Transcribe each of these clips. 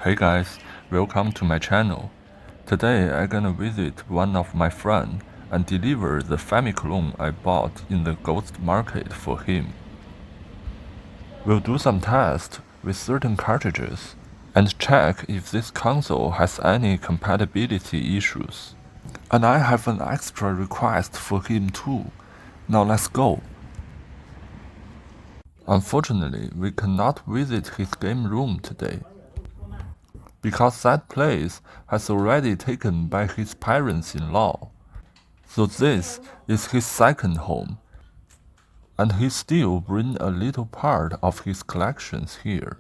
Hey guys, welcome to my channel. Today I'm gonna visit one of my friend and deliver the Fami-clone I bought in the ghost market for him. We'll do some tests with certain cartridges and check if this console has any compatibility issues. And I have an extra request for him too. Now let's go. Unfortunately, we cannot visit his game room today, because that place has already taken by his parents-in-law. So this is his second home, and he still brings a little part of his collections here.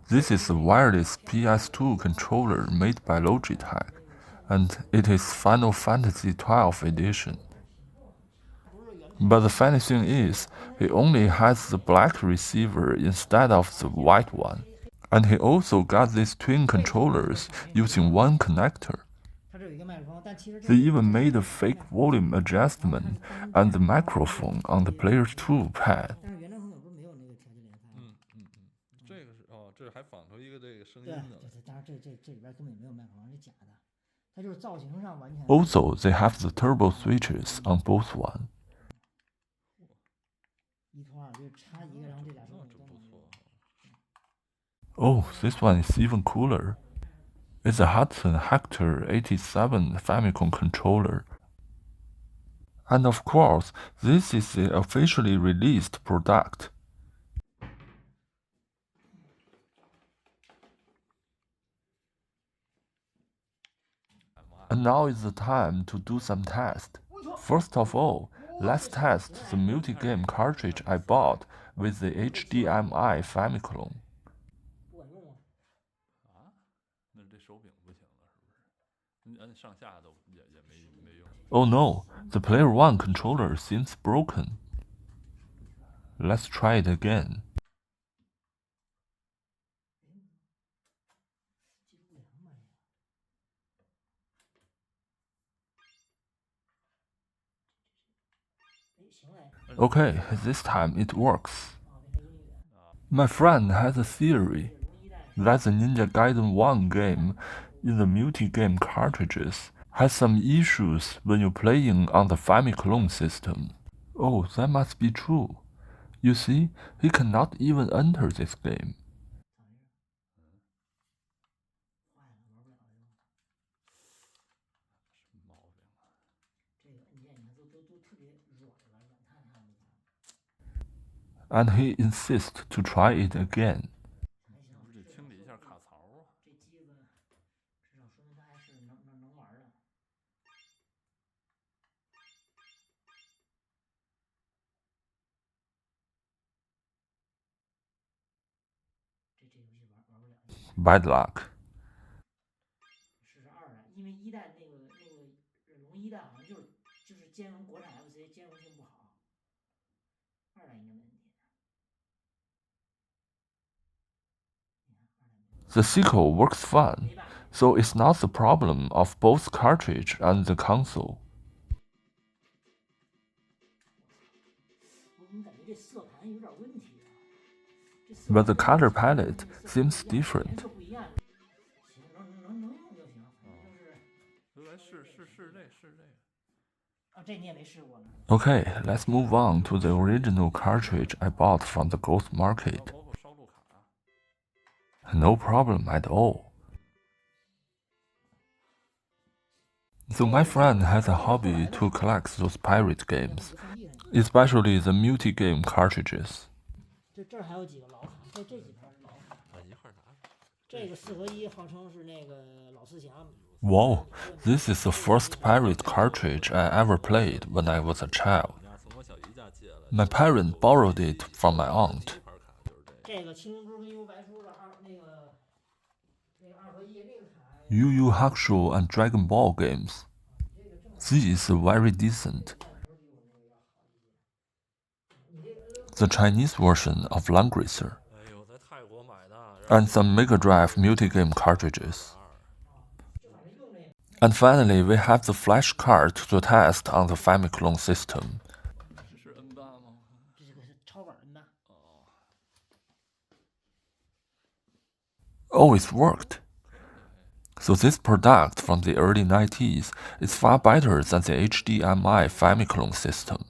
This is a wireless PS2 controller made by Logitech, and it is Final Fantasy XII edition. But the funny thing is, he only has the black receiver instead of the white one. And he also got these twin controllers using one connector. They even made a fake volume adjustment and the microphone on the Player 2 pad. Also, they have the turbo switches on both one. Oh, this one is even cooler. It's a Hudson Hector 87 Famicom controller. And of course, this is the officially released product. And now is the time to do some tests. First of all, let's test the multi-game cartridge I bought with the HDMI Fami-clone. Oh no, the Player 1 controller seems broken. Let's try it again. Okay, this time it works. My friend has a theory that the Ninja Gaiden 1 game in the multi-game cartridges has some issues when you're playing on the Fami-clone system. Oh, that must be true. You see, he cannot even enter this game. And he insists to try it again. Bad luck. The sequel works fine, so it's not the problem of both cartridge and the console. But the color palette seems different. Okay, let's move on to the original cartridge I bought from the ghost market. No problem at all. So my friend has a hobby to collect those pirate games, especially the multi-game cartridges. Wow, this is the first pirate cartridge I ever played when I was a child. My parents borrowed it from my aunt. Yu Yu Hakusho and Dragon Ball games. This is very decent. The Chinese version of Langracer. And some MegaDrive multi-game cartridges. And finally, we have the flash card to test on the Fami-clone system. always worked. So this product from the early 90s is far better than the HDMI Fami-clone system.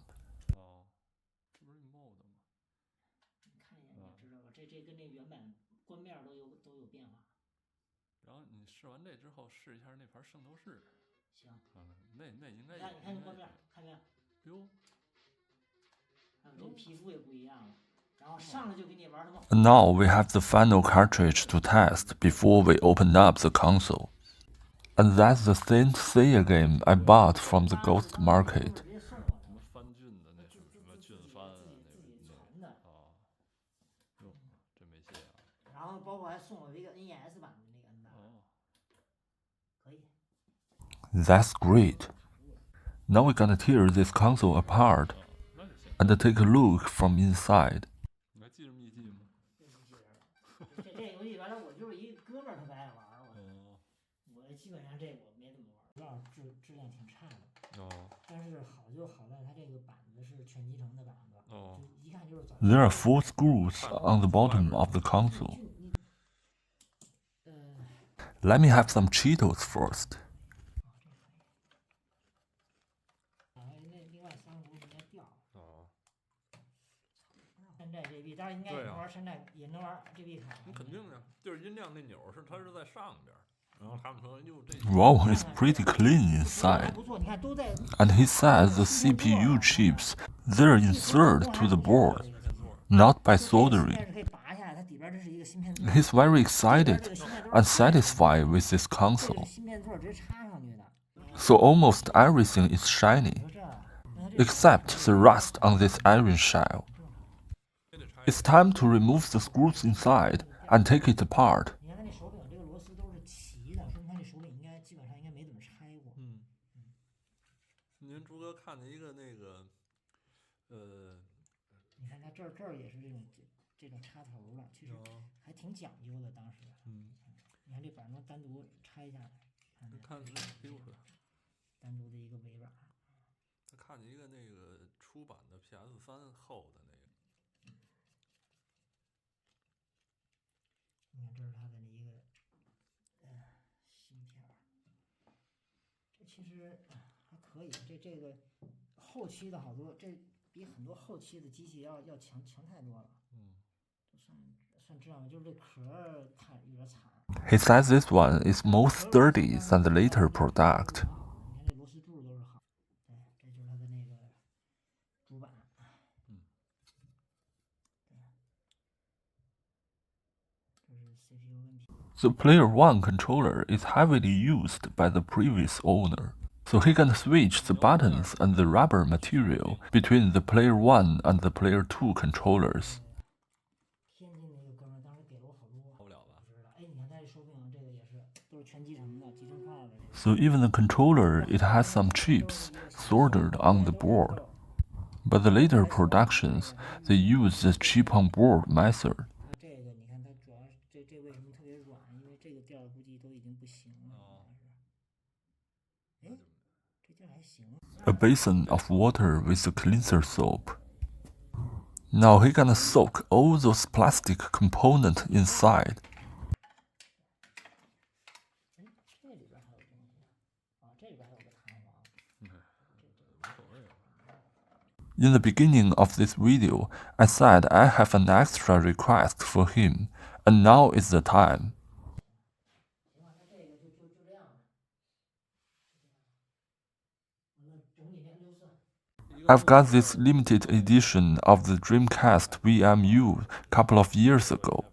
And now we have the final cartridge to test before we open up the console. And that's the Saint Seiya game I bought from the Ghost Market. That's great. Now we're gonna tear this console apart and take a look from inside. There are 4 screws on the bottom of the console. Let me have some Cheetos first. Wow, it's pretty clean inside. And he says the CPU chips, they're inserted to the board, not by soldering. He's very excited and satisfied with this console. So almost everything is shiny, except the rust on this iron shell. It's time to remove the screws inside and take it apart. He says this one is more sturdy than the later product. The Player 1 controller is heavily used by the previous owner, so he can switch the buttons and the rubber material between the Player 1 and the Player 2 controllers. So even the controller, it has some chips soldered on the board. But the later productions, they use the chip-on-board method. A basin of water with a cleanser soap. Now he's gonna soak all those plastic components inside. In the beginning of this video, I said I have an extra request for him, and now is the time. I've got this limited edition of the Dreamcast VMU a couple of years ago,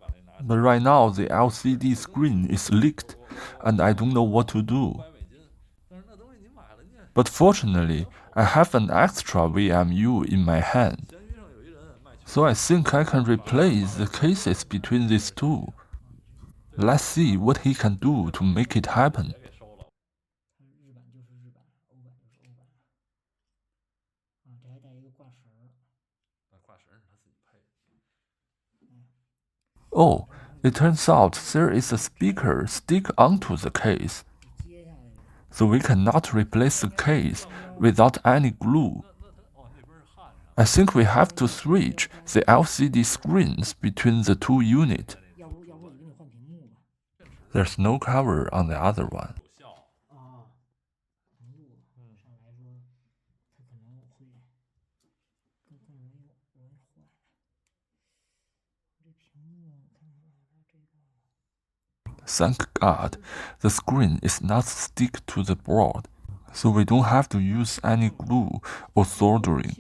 but right now the LCD screen is leaked, and I don't know what to do. But fortunately, I have an extra VMU in my hand, so I think I can replace the cases between these two. Let's see what he can do to make it happen. Oh, it turns out there is a speaker stick onto the case, so we cannot replace the case without any glue. I think we have to switch the LCD screens between the two units. There's no cover on the other one. Thank God, the screen is not stick to the board, so we don't have to use any glue or soldering.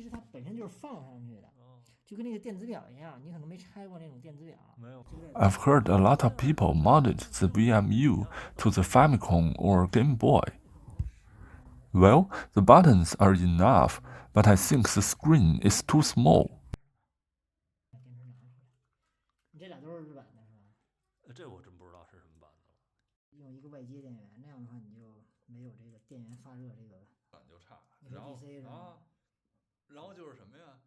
I've heard a lot of people modded the VMU to the Fami-clone or Game Boy. Well, the buttons are enough, but I think the screen is too small. 这我真不知道是什么版的了。用一个外接电源，那样的话你就没有这个电源发热这个感就差。然后就是什么呀？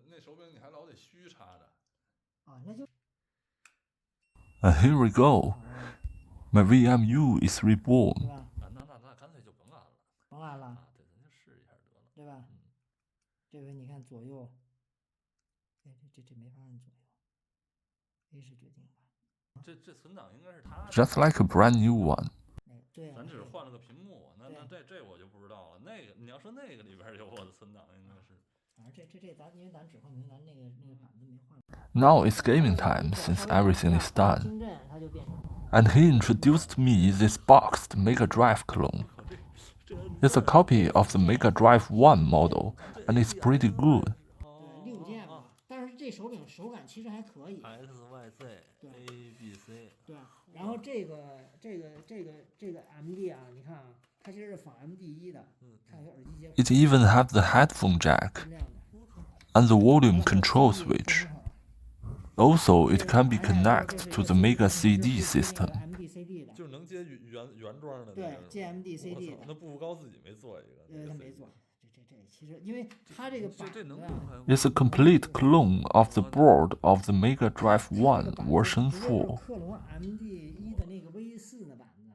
那手柄你还老得虚插着。那就。Here we go. My VMU is reborn. 那干脆就甭按了。甭按了。对，咱就试一下得了。对吧？这回你看左右，这没法按左右。A 是决定吧。这存档应该是它。Just like a brand new one. 对。咱只是换了个屏幕，那这我就不知道了。你要说那个里边有我的存档，应该是。因为咱只换屏，咱那个板子没换。Now it's gaming time since everything is done. And he introduced me this boxed MegaDrive clone. It's a copy of the MegaDrive 1 model, and it's pretty good. 6键嘛，但是这手柄手感其实还可以。X Y Z A B C。对，然后这个 MD 啊，你看啊，它其实是仿 MD1的。看有耳机接口。It even has the headphone jack and the volume control switch. Also, it can be connected to the Mega CD system. 就是能接原装的。对，接 MD CD 的。那步步高自己没做一个。他没做。这其实因为它这个板子。It's a complete clone of the board of the MegaDrive 1 version 4. 克隆 MD1的那个 V4的板子，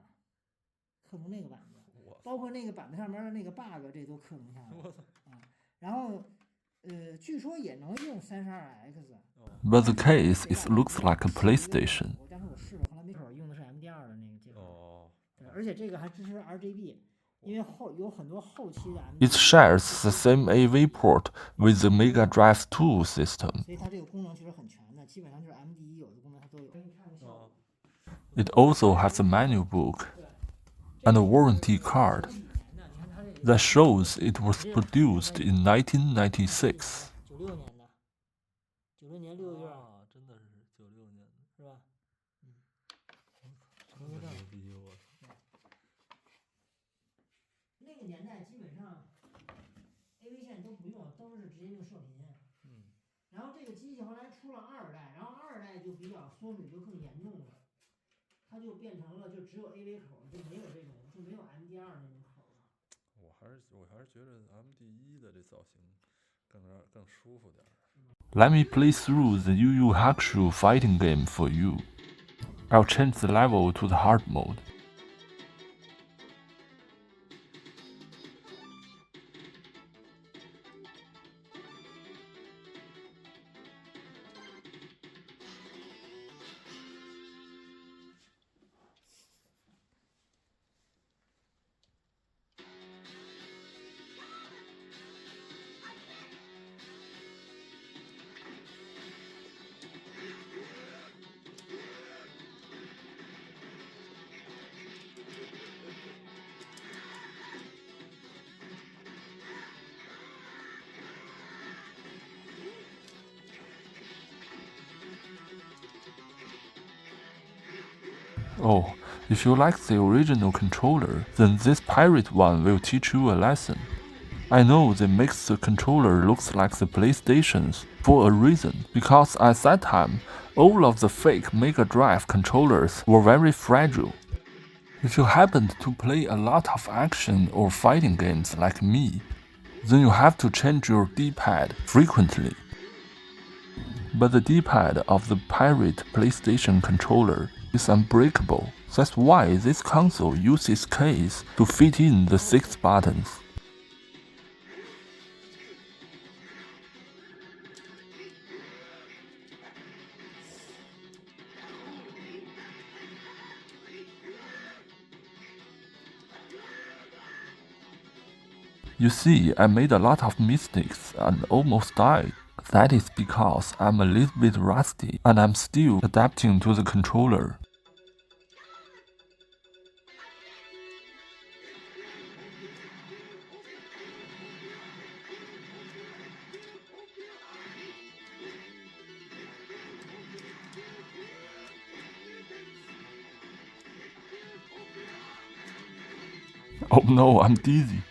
克隆那个板子，包括那个板子上面的那个 bug， 这都克隆下来了。然后据说也能用32X。But the case looks like a PlayStation. 当时我试了，后来没口用的是 MD2的那个接口。对，而且这个还支持 RGB。因为有很多后期的 It shares the same AV port with the MegaDrive 2 system. 所以它这个功能其实很全的，基本上就是 MD1有的功能它都有。It also has a manual book and a warranty card that shows it was produced in 1996. 96年的，96年6月。真的是96年的，是吧？牛逼我。那个年代基本上 AV 线都不用，都是直接用射频。然后这个机器后来出了2代，然后2代就比较缩水就更严重了，它就变成了就只有 AV 口，就没有这种就没有 MD2那种口了。我还是觉得 MD1的这造型更舒服点。Let me play through the Yu Yu Hakusho fighting game for you. I'll change the level to the hard mode. Oh, if you like the original controller, then this pirate one will teach you a lesson. I know they make the controller looks like the PlayStation's for a reason, because at that time, all of the fake MegaDrive controllers were very fragile. If you happened to play a lot of action or fighting games like me, then you have to change your D-pad frequently. But the D-pad of the pirate PlayStation controller is unbreakable. That's why this console uses keys to fit in the 6 buttons. You see, I made a lot of mistakes and almost died. That is because I'm a little bit rusty and I'm still adapting to the controller. Oh no, I'm dizzy.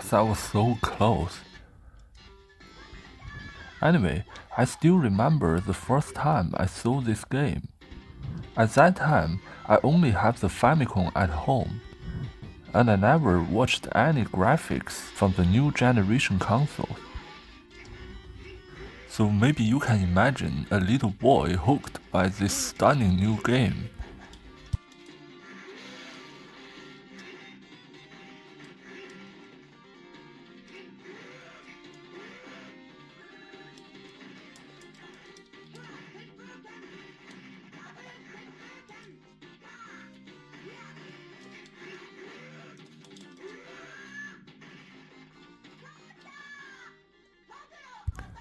That was so close. Anyway, I still remember the first time I saw this game. At that time, I only had the Fami-clone at home, and I never watched any graphics from the new generation consoles. So maybe you can imagine a little boy hooked by this stunning new game.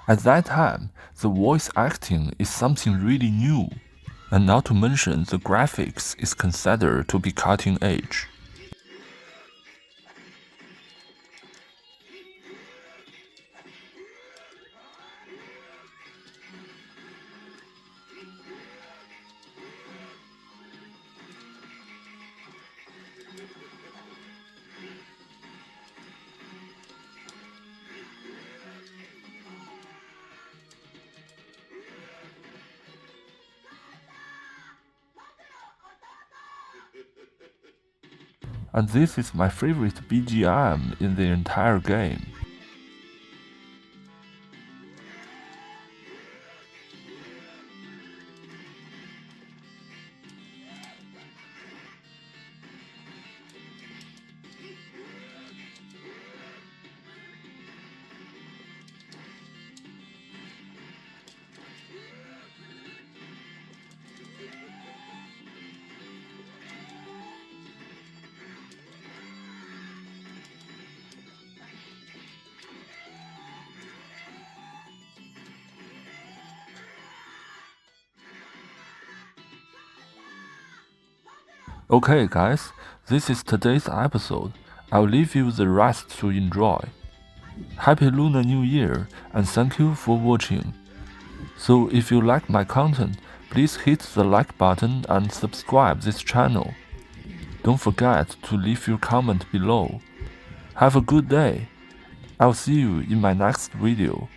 At that time, the voice acting is something really new, and not to mention the graphics is considered to be cutting edge. And this is my favorite BGM in the entire game. Okay guys, this is today's episode. I'll leave you the rest to enjoy. Happy Lunar New Year and thank you for watching. So if you like my content, please hit the like button and subscribe this channel. Don't forget to leave your comment below. Have a good day. I'll see you in my next video.